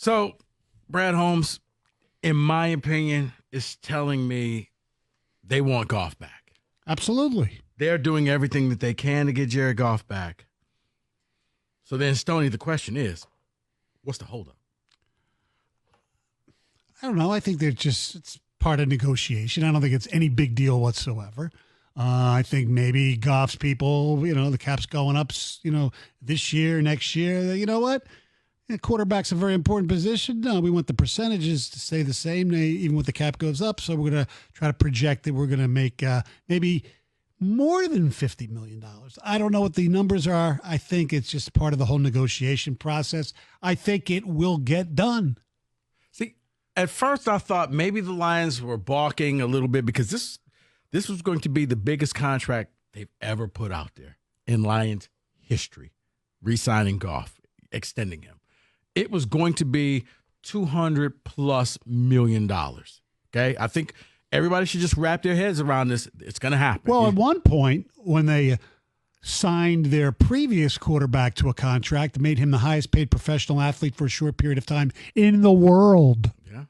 So, Brad Holmes, in my opinion, is telling me they want Goff back. Absolutely. They're doing everything that they can to get Jared Goff back. So then, Stoney, the question is, what's the holdup? I don't know. I think it's part of negotiation. I don't think it's any big deal whatsoever. I think maybe Goff's people, the cap's going up, this year, next year. You know what? Quarterback's a very important position. No, we want the percentages to stay the same, even when the cap goes up. So we're going to try to project that we're going to make maybe more than $50 million. I don't know what the numbers are. I think it's just part of the whole negotiation process. I think it will get done. See, at first I thought maybe the Lions were balking a little bit because this was going to be the biggest contract they've ever put out there in Lions history, re-signing Goff, extending him. It was going to be $200+ million. Okay, I think everybody should just wrap their heads around this. It's going to happen. Well, at one point, when they signed their previous quarterback to a contract that made him the highest paid professional athlete for a short period of time in the world. Yeah.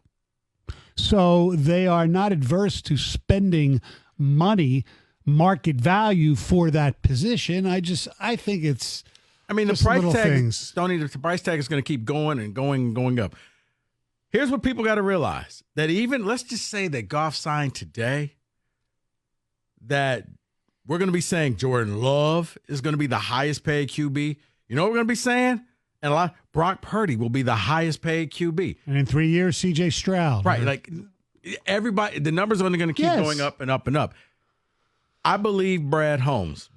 So they are not adverse to spending money, market value for that position. I think it's. I mean, the price tag, Stoney, the price tag is going to keep going and going and going up. Here's what people got to realize, that even, let's just say that Goff signed today, that we're going to be saying Jordan Love is going to be the highest paid QB. You know what we're going to be saying? And Brock Purdy will be the highest paid QB. And in 3 years, C.J. Stroud. Right. Like, everybody, the numbers are only going to keep going up and up and up. I believe Brad Holmes.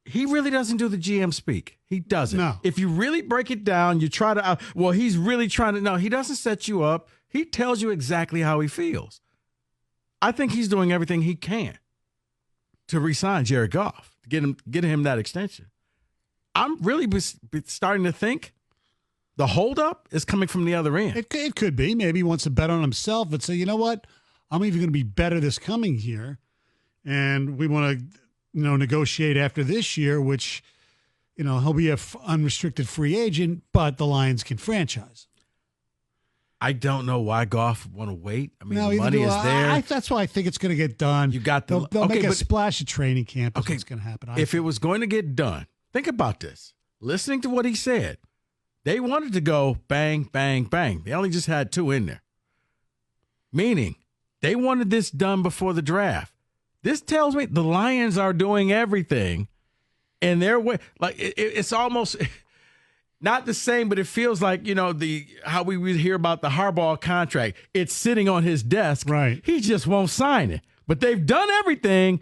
He really doesn't do the GM speak. He doesn't. No. If you really break it down, you try to, he's really trying to, no, he doesn't set you up. He tells you exactly how he feels. I think he's doing everything he can to re-sign Jared Goff, to get him that extension. I'm really starting to think the holdup is coming from the other end. It could be. Maybe he wants to bet on himself and say, you know what? I'm even going to be better this coming year. And we want to, negotiate after this year, which, he'll be a unrestricted free agent, but the Lions can franchise. I don't know why Goff would want to wait. I mean, no, the money is there. That's why I think it's going to get done. You got they'll make a splash at training camp. That's what's going to happen. If it was going to get done, think about this. Listening to what he said, they wanted to go bang, bang, bang. They only just had 2 in there. Meaning, they wanted this done before the draft. This tells me the Lions are doing everything in their way. Like, it's almost not the same, but it feels like, how we would hear about the Harbaugh contract. It's sitting on his desk. Right. He just won't sign it. But they've done everything.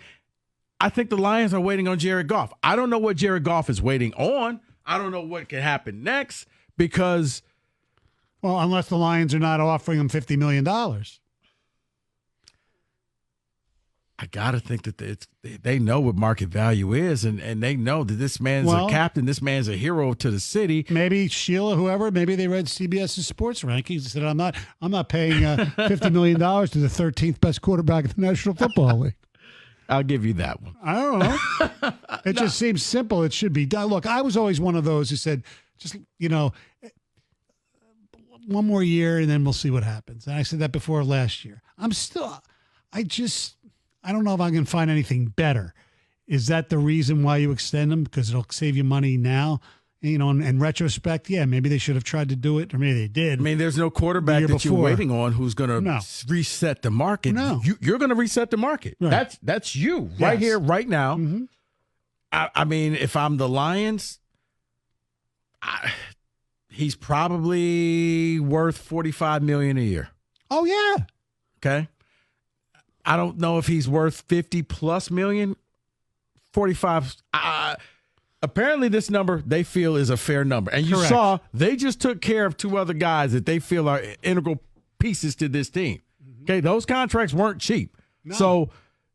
I think the Lions are waiting on Jared Goff. I don't know what Jared Goff is waiting on. I don't know what can happen next because. Well, unless the Lions are not offering him $50 million. I got to think that they know what market value is, and they know that this man's a captain, this man's a hero to the city. Maybe Sheila, whoever, maybe they read CBS's sports rankings and said, I'm not paying $50 million to the 13th best quarterback in the National Football League. I'll give you that one. I don't know. It just seems simple. It should be done. Look, I was always one of those who said, just, one more year and then we'll see what happens. And I said that before last year. I don't know if I can find anything better. Is that the reason why you extend them? Because it'll save you money now? In retrospect, yeah, maybe they should have tried to do it, or maybe they did. I mean, there's no quarterback that you're waiting on who's going to reset the market. No. You're going to reset the market. Right. That's you right here, right now. Mm-hmm. I mean, if I'm the Lions, he's probably worth $45 million a year. Oh, yeah. Okay. I don't know if he's worth $50+ million. 45. Apparently, this number they feel is a fair number. And you saw they just took care of 2 other guys that they feel are integral pieces to this team. Okay, those contracts weren't cheap. No. So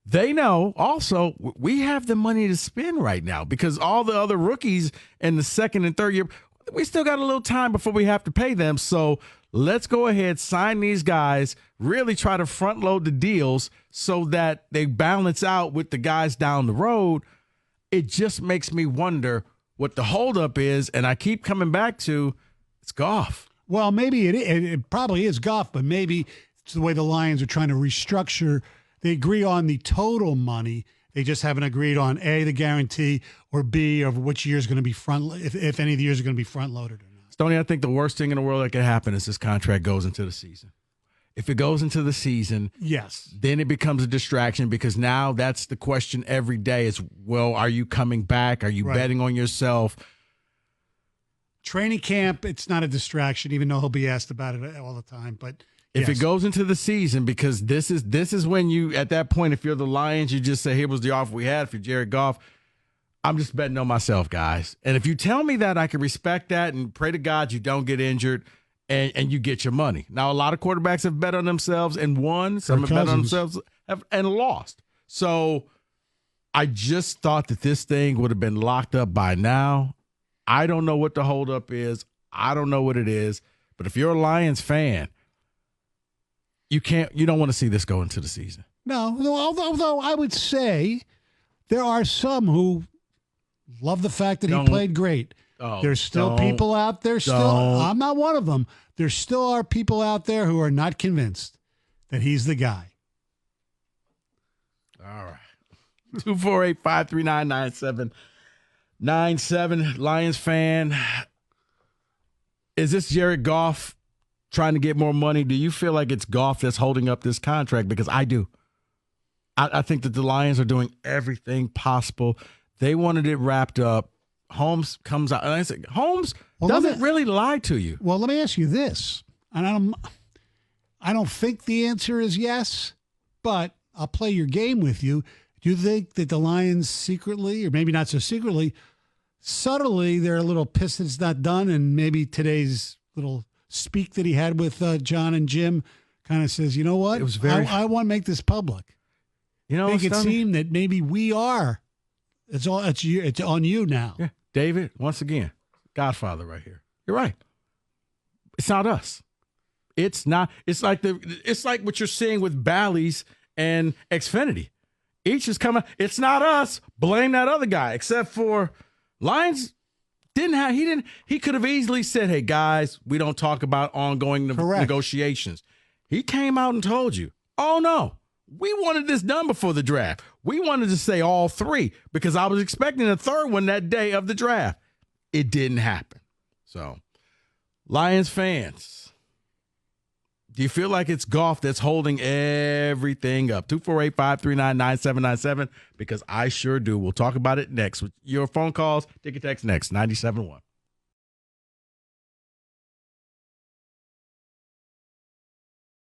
they know also we have the money to spend right now because all the other rookies in the second and third year, we still got a little time before we have to pay them. So let's go ahead, sign these guys, really try to front load the deals so that they balance out with the guys down the road. It just makes me wonder what the holdup is, and I keep coming back to it's Goff. Well, maybe it probably is Goff, but maybe it's the way the Lions are trying to restructure. They agree on the total money. They just haven't agreed on A, the guarantee, or B, of which year is going to be if any of the years are going to be front loaded or not. Stoney, I think the worst thing in the world that could happen is this contract goes into the season. If it goes into the season, yes, then it becomes a distraction because now that's the question every day is, well, are you coming back? Are you betting on yourself? Training camp, it's not a distraction, even though he'll be asked about it all the time. But if it goes into the season, because this is when you, at that point, if you're the Lions, you just say, here was the offer we had. If you're Jared Goff, I'm just betting on myself, guys. And if you tell me that, I can respect that and pray to God you don't get injured and you get your money. Now, a lot of quarterbacks have bet on themselves and won. Some have bet on themselves and lost. So I just thought that this thing would have been locked up by now. I don't know what the holdup is. I don't know what it is. But if you're a Lions fan, you don't want to see this go into the season. No, although I would say there are some who love the fact that he played great. There's still people out there. I'm not one of them. There still are people out there who are not convinced that he's the guy. All right. 248-539-9797. Lions fan. Is this Jared Goff trying to get more money? Do you feel like it's Goff that's holding up this contract? Because I do. I think that the Lions are doing everything possible. They wanted it wrapped up. Holmes comes out. And I said, Holmes doesn't really lie to you. Well, let me ask you this. And I don't think the answer is yes, but I'll play your game with you. Do you think that the Lions secretly, or maybe not so secretly, subtly, they're a little pissed that it's not done, and maybe today's little speak that he had with John and Jim kind of says, you know what? It was very. I want to make this public. Make it seem that maybe we are. It's on you now. Yeah, David. Once again, Godfather right here. You're right. It's not us. It's not. It's like what you're seeing with Bally's and Xfinity. Each is coming. It's not us. Blame that other guy. Except for Lions he could have easily said, hey, guys, we don't talk about ongoing negotiations. He came out and told you, oh, no, we wanted this done before the draft. We wanted to say all three because I was expecting a third one that day of the draft. It didn't happen. So, Lions fans, do you feel like it's Goff that's holding everything up? 248-539-9797, because I sure do. We'll talk about it next with your phone calls. Ticket text next, 97.1.